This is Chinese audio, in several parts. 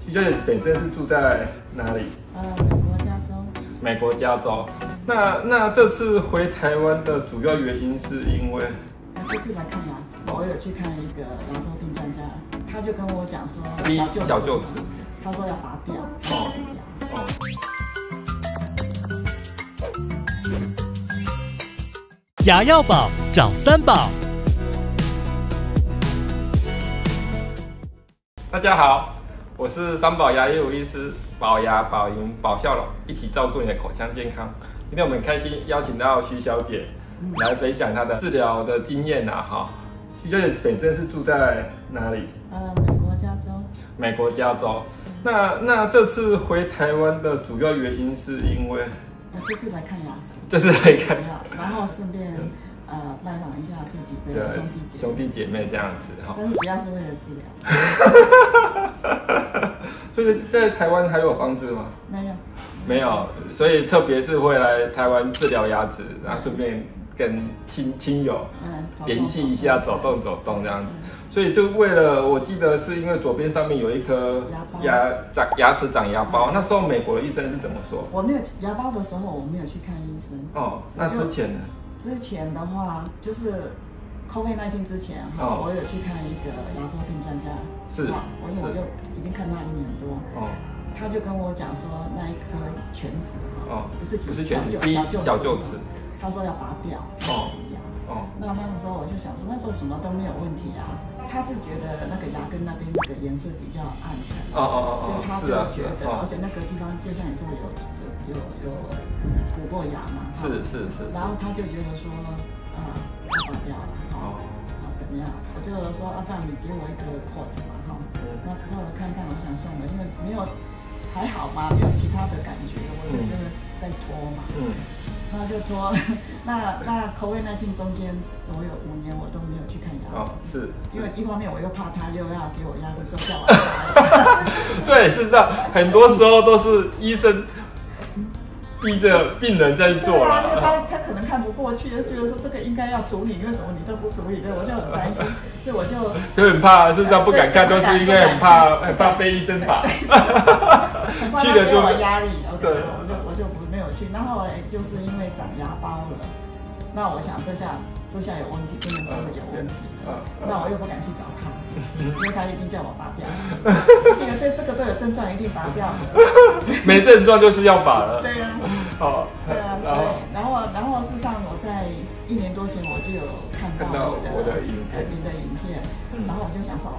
徐小姐本身是住在哪里？美国加州。美国加州。那这次回台湾的主要原因是因为，就是来看牙齿。我有去看一个牙周病专家，他就跟我讲说，小臼齿，他说要拔掉。牙药宝找三宝。大家好，我是三宝牙业务医师，保牙、保赢、保笑容，一起照顾你的口腔健康。今天我们很开心邀请到徐小姐来分享她的治疗的经验哈。徐小姐本身是住在哪里？美国加州。美国加州。那这次回台湾的主要原因是因为，就是来看牙齿。就是来看，然后顺便拜访一下自己的兄弟姐妹这样子哈。但是主要是为了治疗。所以在台湾还有房子吗？没有，所以特别是会来台湾治疗牙齿，然后顺便跟亲友联系一下，走动这样子。所以就为了，我记得是因为左边上面有一颗牙齿长牙包，那时候美国的医生是怎么说？我没有牙包的时候，我没有去看医生。哦，那之前呢？之前的话就是 COVID-19 之前哈，我有去看一个牙周病专家。因为我就已经看他1年多。哦。他就跟我讲说，那一颗犬齿不是犬齿，小臼齿，他说要拔掉。那时候我就想说，那时候什么都没有问题啊。他是觉得那个牙根那边的颜色比较暗沉，所以他就觉得，而且那个地方就像你说有补过牙嘛，是。然后他就觉得说，要拔掉了，怎么样？我就说那你给我一个 quote 嘛，那 quote 看看，我想算了，因为没有。还好嘛，没有其他的感觉，我就觉得在拖嘛，那就拖。那 COVID-19 中间，我有5年我都没有去看牙齿，因为一方面我又怕他又要给我压力，说叫我拔。对，事实上很多时候都是医生逼着病人在做啦。因为他可能看不过去，就觉得说这个应该要处理，为什么你都不处理？对，我就很担心，所以我就很怕，事实上不敢看，都是因为很怕被医生打。去了就有压力，我就没有去。然后后来就是因为长牙包了，那我想这下有问题，真的是有问题的。那我又不敢去找他，因为他一定叫我拔掉，因为这个都有症状，一定拔掉。没症状就是要拔了。对呀。对啊。然后事实上我在1年多前我就有看到我的影片，然后我就想说，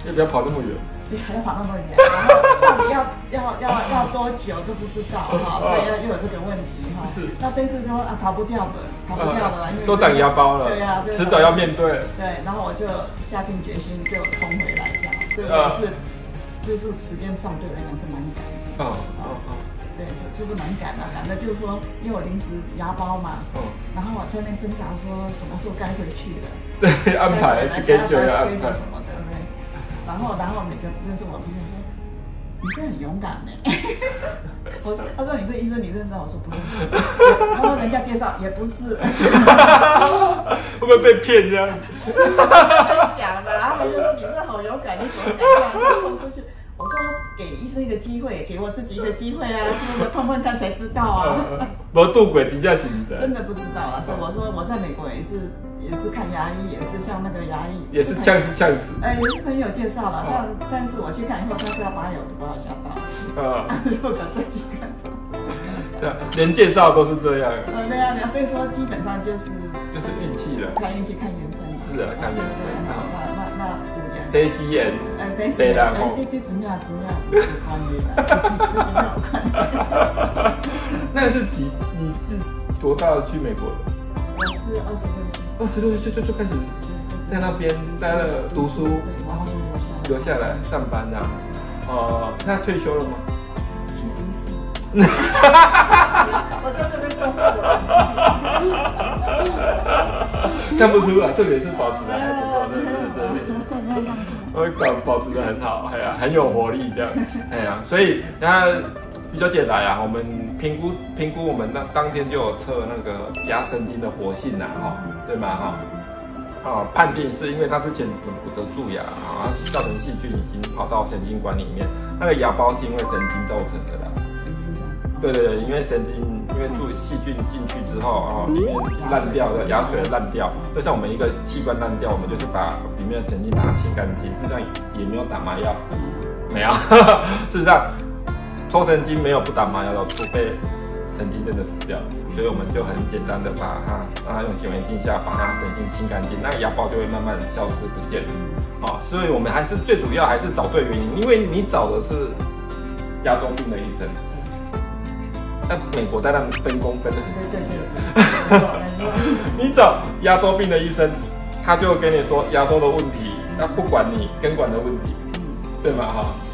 要不要跑那么远？还要跑那么远，然后到底要多久都不知道哈，所以又有这个问题哈。那这次说逃不掉的啦，因为都长牙包了，对呀，迟早要面对。对，然后我就下定决心就冲回来这样，所以我就是时间上对我来讲是蛮赶的。对，就是蛮赶的，就是说，因为我临时牙包嘛，然后我在那边挣扎说什么时候该回去了，对，安排 schedule 安排什么的，对。然后每个认识我的朋友说，你真的很勇敢呢。他说你这医生你认识？我说不认识。他说人家介绍也不是。会不会被骗这样？真假的，然后人家说你这好勇敢，你怎么敢这样就冲出去？我说给医生一个机会，给我自己一个机会啊，碰碰看才知道啊。没渡过真正是不知道。真的不知道啊，所以我说我在美国也是看牙医，也是像那个牙医，也是呛死。也是朋友介绍了，但是我去看以后，他说要拔牙，我把我吓到。如果再去看到。对，连介绍都是这样。对啊，所以说基本上就是运气了。看运气，看缘分。是啊，看缘分。那谁吸烟？谁啦？这怎样有关系的？那你是多大去美国的？我是26岁。26岁就开始在那边待了读书，然后就留下来上班这样子。那退休了吗？71岁。我在这边工作。看不出来，特别是保持的还不错，对，保持的很好，很有活力这样，所以徐小姐来啊，我们评估我们当天就有测那个牙神经的活性对吗判定是因为他之前补的蛀牙啊，造成细菌已经跑到神经管里面，那个牙包是因为神经造成的啦。神经这样？对对对，因为神经因为细菌进去之后里面烂掉的牙水烂掉，就像我们一个器官烂掉，我们就是把里面的神经把它清干净，实际上也没有打麻药，没有。事实上，抽神经没有不打麻药的，除非神经真的死掉，所以我们就很简单的把它让它用显微镜下把它神经清干净，那个牙包就会慢慢消失不见。所以我们还是最主要还是找对原因，因为你找的是牙周病的医生。那美国在那分工分得很细。你找牙周病的医生，他就跟你说牙周的问题，那不管你根管的问题，对吗？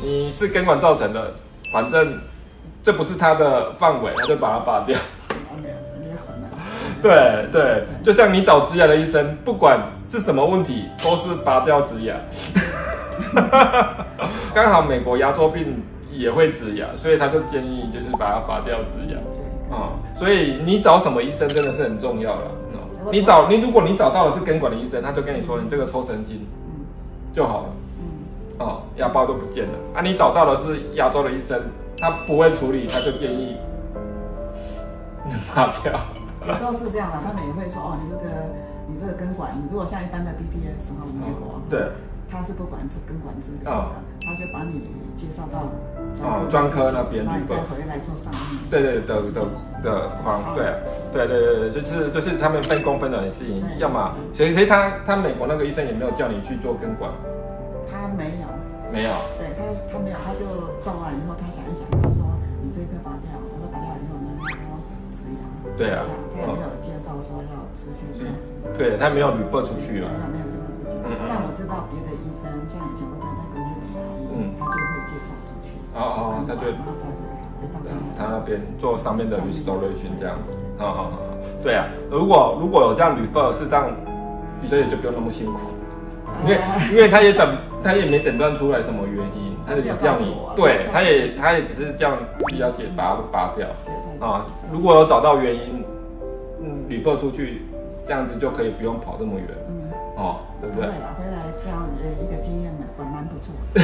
你是根管造成的，反正这不是他的范围，他就把它拔掉。对对，就像你找植牙的医生，不管是什么问题，都是拔掉植牙。刚好美国牙周病也会植牙，所以他就建议就是把它拔掉植牙。所以你找什么医生真的是很重要了。如果你找到的是根管的医生，他就跟你说你这个抽神经就好了。牙包就不见了。你找到的是牙周的医生，他不会处理，他就建议拔掉。有时候是这样的，他们也会说你这个根管，你如果像一般的 DDS 美国，对，他是不管根管治疗的，他就把你介绍到专科那边，然后你再回来做上面。对的框，对，就是他们分工分的很细，要么所以他美国那个医生也没有叫你去做根管，他没有，对他没有，他就照完以后他想一想，他说你这一颗拔掉，我说拔掉以后呢，然后植牙。对啊，他也没有介绍说要出去做什么。对他没有refer出去了。他没有refer出去。但我知道别的医生，像以前我太太跟日本牙医，他就会介绍出去。他就然后再回到他那边做上面的 restoration 这样子。对啊，如果有这样refer，是这样，医生也就不用那么辛苦，因为他也没诊断出来什么原因，他就叫你，对，他也只是这样比较把它拔掉。如果有找到原因，refer出去，这样子就可以不用跑这么远，对不对？回来这样一个经验蛮不错的。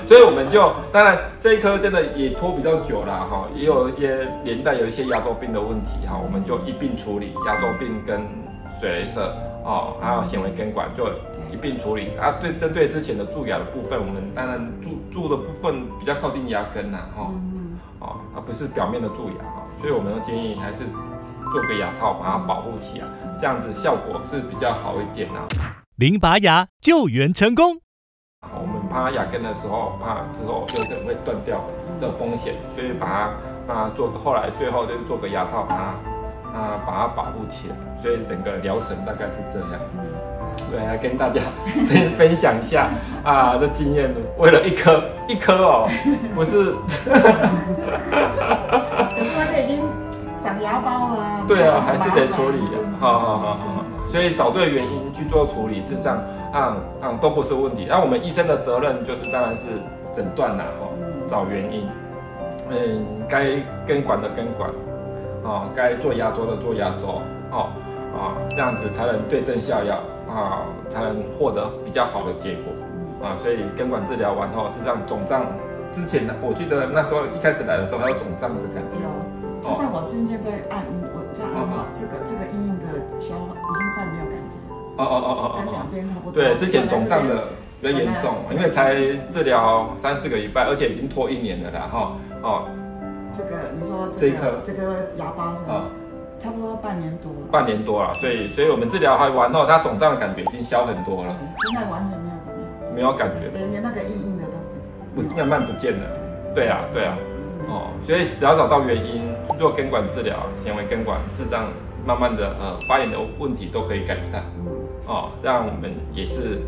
所以我们就当然这一颗真的也拖比较久啦，也有一些连带有一些牙周病的问题，我们就一并处理牙周病跟水雷射，还有显微根管就一并处理。针对之前的蛀牙的部分，我们当然蛀的部分比较靠近牙根呐，而不是表面的蛀牙，所以我们建议还是做个牙套把它保护起来，这样子效果是比较好一点零拔牙救援成功。我们怕牙根的时候，怕之后有可能会断掉的风险，所以把它后来最后就是做个牙套把它保护起来，所以整个疗程大概是这样。对，来跟大家分享一下这经验，为了一颗不是。可是那个已经长牙包了。对啊，还是得处理的。好，所以找对原因去做处理，事实上都不是问题。那我们医生的责任就是当然是诊断啦，找原因。该根管的根管，该做牙周的做牙周，这样子才能对症下药才能获得比较好的结果所以根管治疗完后，实际上肿胀之前呢，我记得那时候一开始来的时候还有肿胀的感觉。有，就像我今天在按，我这样按到这个硬硬的消已经快没有感觉了。跟两边差不多。对，之前肿胀的比较严重，因为才治疗3-4个礼拜，而且已经拖1年了啦这个你说这个牙包是差不多半年多了。半年多了，所以我们治疗完后，它肿胀的感觉已经消很多了。现在完全没有感觉，连那个硬硬的都慢慢不见了。对啊，所以只要找到原因去做根管治疗，显微根管，事实上慢慢的发炎的问题都可以改善。这样我们也是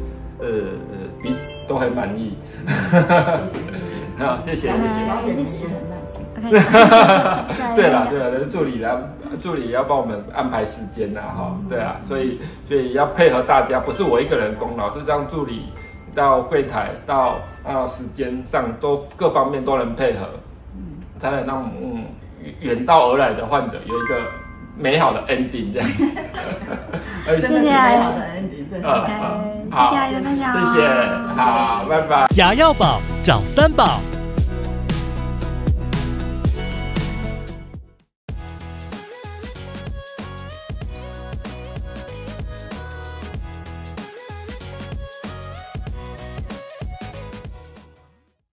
彼此都很满意。谢谢。对啦，助理要帮我们安排时间对啊，所以要配合大家，不是我一个人功劳，是让助理到柜台到时间上都各方面都能配合，才能让远道而来的患者有一个美好的 ending 这样。谢谢美好的 ending， 对。OK，谢谢阿姨的分享，谢谢，好，拜拜。牙药宝找三宝。